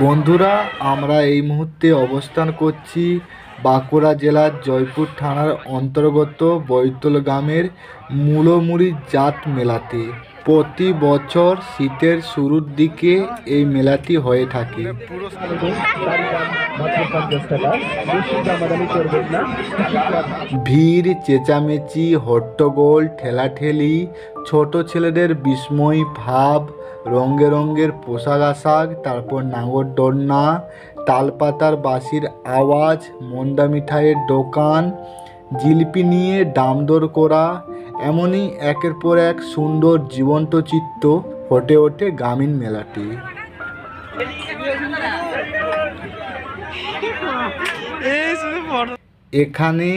বন্ধুরা, আমরা এই মুহূর্তে অবস্থান করছি বাঁকুড়া জেলার জয়পুর থানার অন্তর্গত বৈতল গ্রামের মূলমুড়ি জাত মেলাতে। প্রতি বছর শীতের শুরুর দিকে এই মেলাটি হয়ে থাকে। ভিড়, চেঁচামেচি, হট্টগোল, ঠেলাঠেলি, ছোট ছেলেদের বিস্ময় ভাব, রঙে রঙের পোশাক আশাক, তারপর নাগরদোলনা, তালপাতার বাঁশির আওয়াজ, মন্ডা মিঠাইয়ের দোকান, জিলিপি নিয়ে দামদর করা, এমনই একের পর এক সুন্দর জীবন্ত চিত্র ফুটে ওঠে গ্রামীণ মেলাটি। এখানে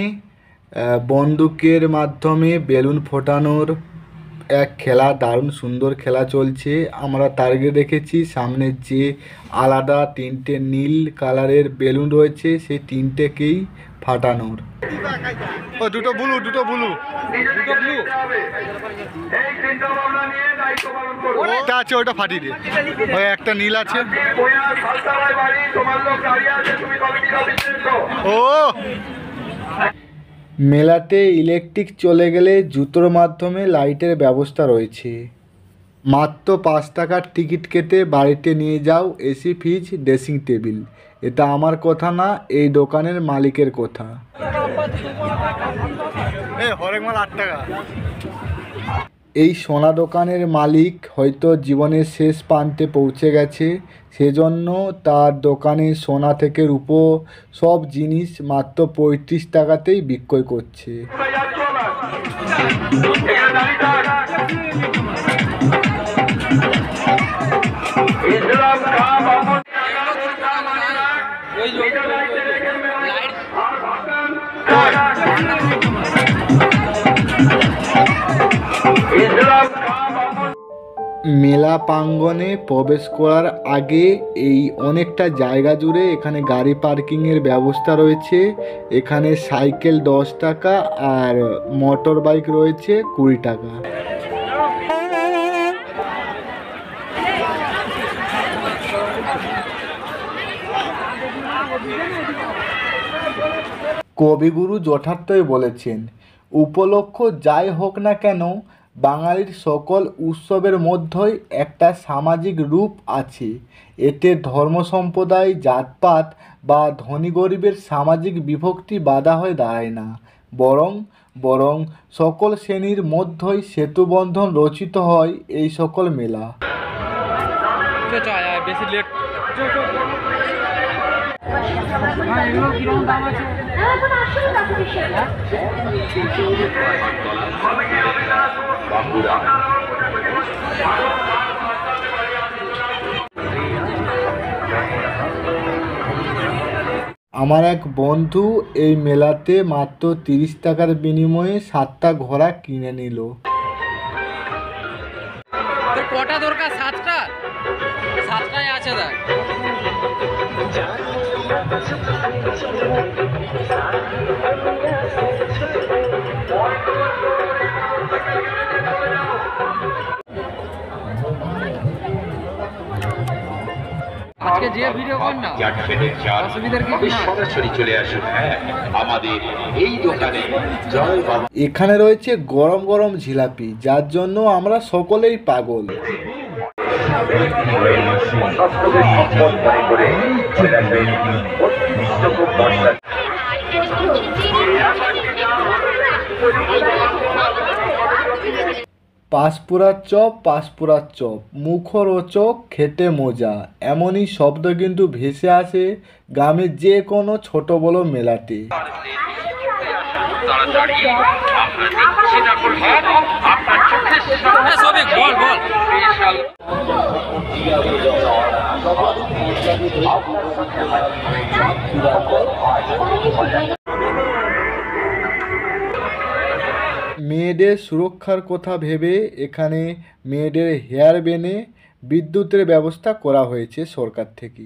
বন্দুকের মাধ্যমে বেলুন ফোটানোর এক খেলা, দারুণ সুন্দর খেলা চলছে। আমরা টার্গেট রেখেছি সামনে যে আলাদা তিনটে নীল কালারের বেলুন রয়েছে সেই তিনটেকেই ফাটানোর। দুটো ব্লু আছে, ওটা ফাটিয়ে দে। ওই একটা নীল আছে। ও মেলাতে ইলেকট্রিক চলে গেলে জুতোর মাধ্যমে লাইটের ব্যবস্থা রয়েছে। মাত্র 5 টাকার টিকিট কেটে বাড়িতে নিয়ে যাও এসি, ফ্রিজ, ড্রেসিং টেবিল। এটা আমার কথা না, এই দোকানের মালিকের কথা। 8 টাকা। এই সোনা দোকানের মালিক হয়তো জীবনের শেষ প্রান্তে পৌঁছে গেছে, সেজন্য তার দোকানে সোনা থেকে রূপো সব জিনিস মাত্র 35 টাকাতেই বিক্রয় করছে। মেলা প্রাঙ্গণে প্রবেশ করার আগে এই অনেকটা জায়গা জুড়ে এখানে গাড়ি পার্কিংয়ের ব্যবস্থা রয়েছে। এখানে সাইকেল 10 টাকা আর মোটর বাইক রয়েছে 20 টাকা। কবিগুরু যথার্থই বলেছেন, উপলক্ষ যাই হোক না কেন, বাঙালির সকল উৎসবের মধ্যেই একটা সামাজিক রূপ আছে। এতে ধর্ম, সম্প্রদায়, জাতপাত বা ধনী গরিবের সামাজিক বিভক্তি বাধা হয়ে দাঁড়ায় না, বরং সকল শ্রেণীর মধ্যেই সেতুবন্ধন রচিত হয় এই সকল মেলা। আমার এক বন্ধু এই মেলাতে মাত্র 30 টাকার বিনিময়ে 7টা ঘোড়া কিনে নিল। কটা দরকার? 7টায় আছে দা। আজকে যে ভিডিও কর না অসুবিধার কিছু না, সরাসরি চলে আসুন। হ্যাঁ, আমাদের এই দোকানে জয় বাবা। এখানে রয়েছে গরম গরম জিলাপি, যার জন্য আমরা সকলেই পাগল। পাঁশকুড়ার চপ, মুখরোচক, খেতে মজা, এমনই শব্দ কিন্তু ভেসে আসে গ্রামের যে কোনো ছোট বড় মেলাতে। মেয়েদের সুরক্ষার কথা ভেবে এখানে মেয়েদের হেয়ার ব্যান্ডে বিদ্যুতের ব্যবস্থা করা হয়েছে সরকার থেকে।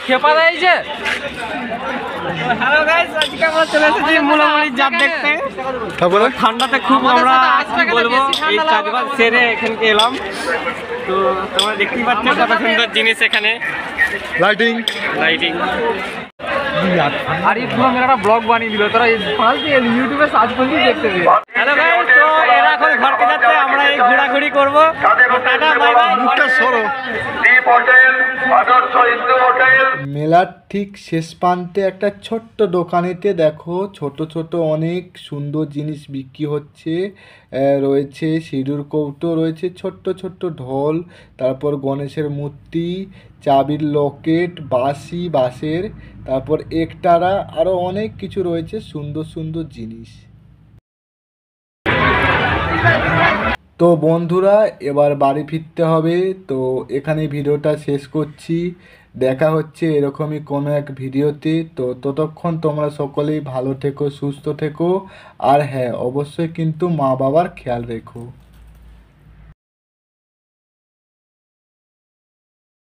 খেপা দিয়েছে। হ্যালো গাইস, আজকে আমরা চলে এসেছি মুলামুলির জাত দেখতে। ঠান্ডাতে খুব আমরা বলবো এই কাজবাজ সেরে এখানকে এলাম। তো তোমরা দেখতেই পাচ্ছ কত সুন্দর জিনিস এখানে, লাইটিং। আর এই পুরো মেয়েটা ব্লগ বানিয়ে দিল, তোরা ফালতু ইউটিউবে সার্চ করলেই দেখতে পেয়ে। হ্যালো গাইস, তো এরা এখন ঘরকে যাচ্ছে, আমরা এই ঘোরাঘুরি করবো। Tata bye bye. মেলার ঠিক শেষ প্রান্তে একটা ছোট্ট দোকানেতে দেখো ছোট ছোট অনেক সুন্দর জিনিস বিক্রি হচ্ছে। রয়েছে সিঁদুর কৌটো, রয়েছে ছোট্ট ছোট্ট ঢোল, তারপর গণেশের মূর্তি, চাবির লকেট, বাঁশি বাঁশের, তারপর একতারা, আরও অনেক কিছু রয়েছে সুন্দর সুন্দর জিনিস। তো বন্ধুরা, এবার বাড়ি ফিরতে হবে। তো এখানে ভিডিওটা শেষ করছি। দেখা হচ্ছে এরকমই কোনো এক ভিডিওতে। তো ততক্ষণ তোমরা সকলেই ভালো থেকো, সুস্থ থেকো, আর হ্যাঁ, অবশ্যই কিন্তু মা বাবার খেয়াল রেখো।